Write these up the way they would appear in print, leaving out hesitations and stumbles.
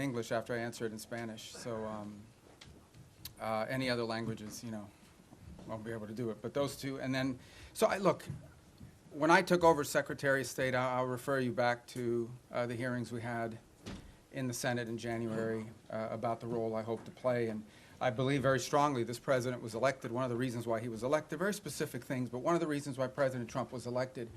English after I answer it in Spanish. So any other languages, you know, won't be able to do it. But those two, and then, so look, when I took over Secretary of State, I'll refer you back to the hearings we had in the Senate in January about the role I hope to play. And I believe very strongly this president was elected. One of the reasons why he was elected, very specific things, but one of the reasons why President Trump was elected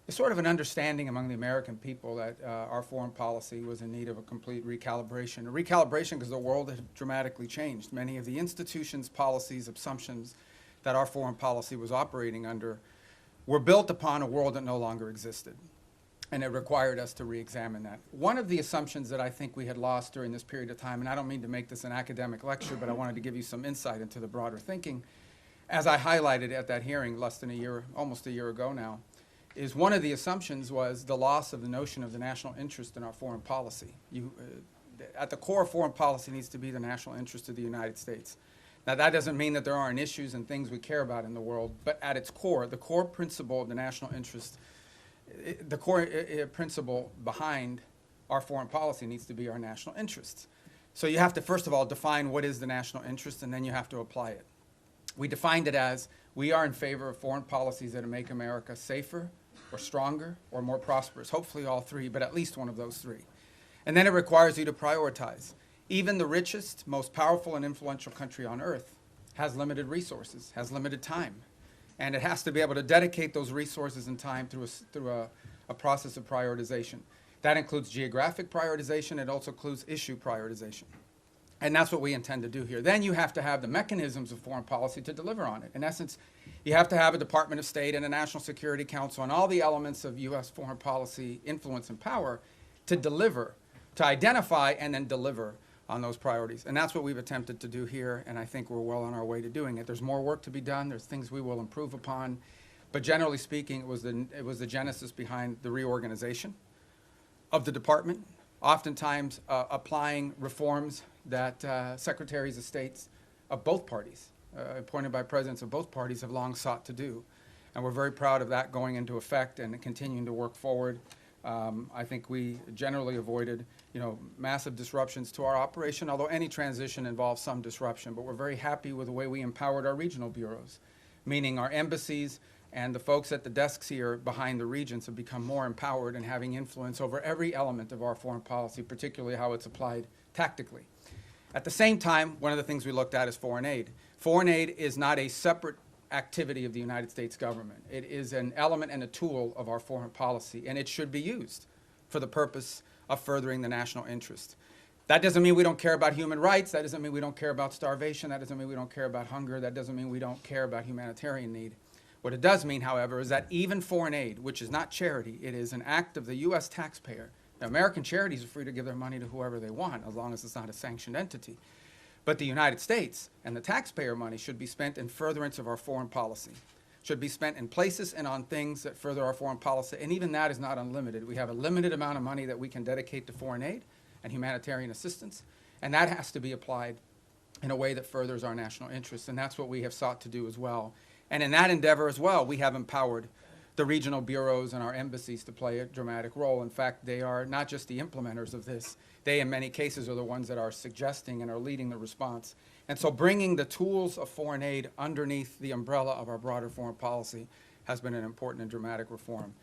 is sort of an understanding among the American people that our foreign policy was in need of a complete recalibration. A recalibration because the world had dramatically changed. Many of the institutions, policies, assumptions that our foreign policy was operating under were built upon a world that no longer existed. And it required us to re-examine that. One of the assumptions that I think we had lost during this period of time, and I don't mean to make this an academic lecture, but I wanted to give you some insight into the broader thinking, as I highlighted at that hearing less than a year, almost a year ago now, is one of the assumptions was the loss of the notion of the national interest in our foreign policy. At the core of foreign policy needs to be the national interest of the United States. Now, that doesn't mean that there aren't issues and things we care about in the world, but at its core, the core principle of the national interest, the core principle behind our foreign policy needs to be our national interests. So you have to, first of all, define what is the national interest, and then you have to apply it. We defined it as we are in favor of foreign policies that make America safer or stronger or more prosperous, hopefully all three, but at least one of those three. And then it requires you to prioritize. Even the richest, most powerful and influential country on earth has limited resources, has limited time. And it has to be able to dedicate those resources and time through a process of prioritization. That includes geographic prioritization. It also includes issue prioritization. And that's what we intend to do here. Then you have to have the mechanisms of foreign policy to deliver on it. In essence, you have to have a Department of State and a National Security Council and all the elements of U.S. foreign policy influence and power to deliver, to identify and then deliver on those priorities. And that's what we've attempted to do here, and I think we're well on our way to doing it. There's more work to be done. There's things we will improve upon. But generally speaking, it was the genesis behind the reorganization of the department, oftentimes applying reforms that secretaries of states of both parties, appointed by presidents of both parties, have long sought to do. And we're very proud of that going into effect and continuing to work forward. I think we generally avoided, massive disruptions to our operation, although any transition involves some disruption. But we're very happy with the way we empowered our regional bureaus, meaning our embassies and the folks at the desks here behind the regions have become more empowered and having influence over every element of our foreign policy, particularly how it's applied tactically. At the same time, one of the things we looked at is foreign aid. Foreign aid is not a separate activity of the United States government. It is an element and a tool of our foreign policy, and it should be used for the purpose of furthering the national interest. That doesn't mean we don't care about human rights. That doesn't mean we don't care about starvation. That doesn't mean we don't care about hunger. That doesn't mean we don't care about humanitarian need. What it does mean, however, is that even foreign aid, which is not charity, it is an act of the U.S. taxpayer. Now, American charities are free to give their money to whoever they want, as long as it's not a sanctioned entity. But the United States and the taxpayer money should be spent in furtherance of our foreign policy, should be spent in places and on things that further our foreign policy, and even that is not unlimited. We have a limited amount of money that we can dedicate to foreign aid and humanitarian assistance, and that has to be applied in a way that furthers our national interests, and that's what we have sought to do as well. And in that endeavor as well, we have empowered the regional bureaus and our embassies to play a dramatic role. In fact, they are not just the implementers of this. They, in many cases, are the ones that are suggesting and are leading the response. And so bringing the tools of foreign aid underneath the umbrella of our broader foreign policy has been an important and dramatic reform.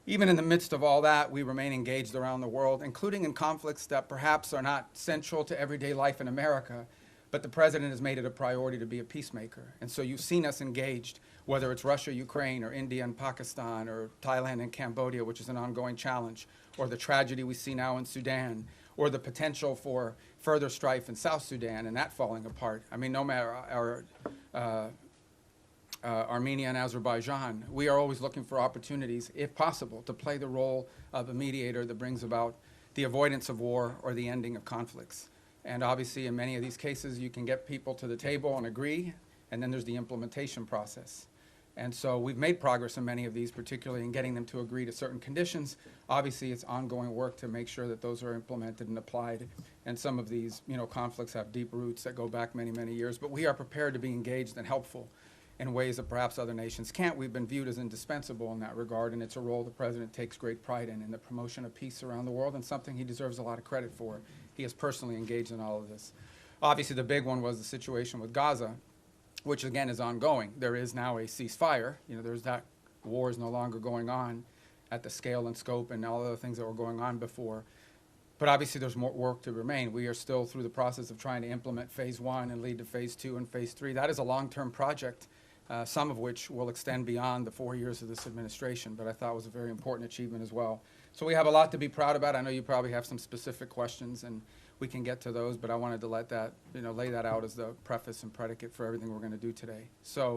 Even in the midst of all that, we remain engaged around the world, including in conflicts that perhaps are not central to everyday life in America, but the president has made it a priority to be a peacemaker. And so you've seen us engaged, whether it's Russia, Ukraine, or India and Pakistan, or Thailand and Cambodia, which is an ongoing challenge, or the tragedy we see now in Sudan, or the potential for further strife in South Sudan and that falling apart. I mean, no matter Armenia and Azerbaijan, we are always looking for opportunities, if possible, to play the role of a mediator that brings about the avoidance of war or the ending of conflicts. And obviously, in many of these cases, you can get people to the table and agree, and then there's the implementation process. And so we've made progress in many of these, particularly in getting them to agree to certain conditions. Obviously, it's ongoing work to make sure that those are implemented and applied. And some of these, conflicts have deep roots that go back many, many years. But we are prepared to be engaged and helpful in ways that perhaps other nations can't. We've been viewed as indispensable in that regard, and it's a role the president takes great pride in the promotion of peace around the world, and something he deserves a lot of credit for. he is personally engaged in all of this. Obviously, the big one was the situation with Gaza, which again is ongoing. There is now a ceasefire. You know, there's that war is no longer going on at the scale and scope and all the other things that were going on before. But obviously there's more work to remain. We are still through the process of trying to implement phase 1 and lead to phase 2 and phase 3. That is a long-term project, some of which will extend beyond the 4 years of this administration, but I thought was a very important achievement as well. So we have a lot to be proud about. I know you probably have some specific questions, and we can get to those, but I wanted to let that, lay that out as the preface and predicate for everything we're going to do today. So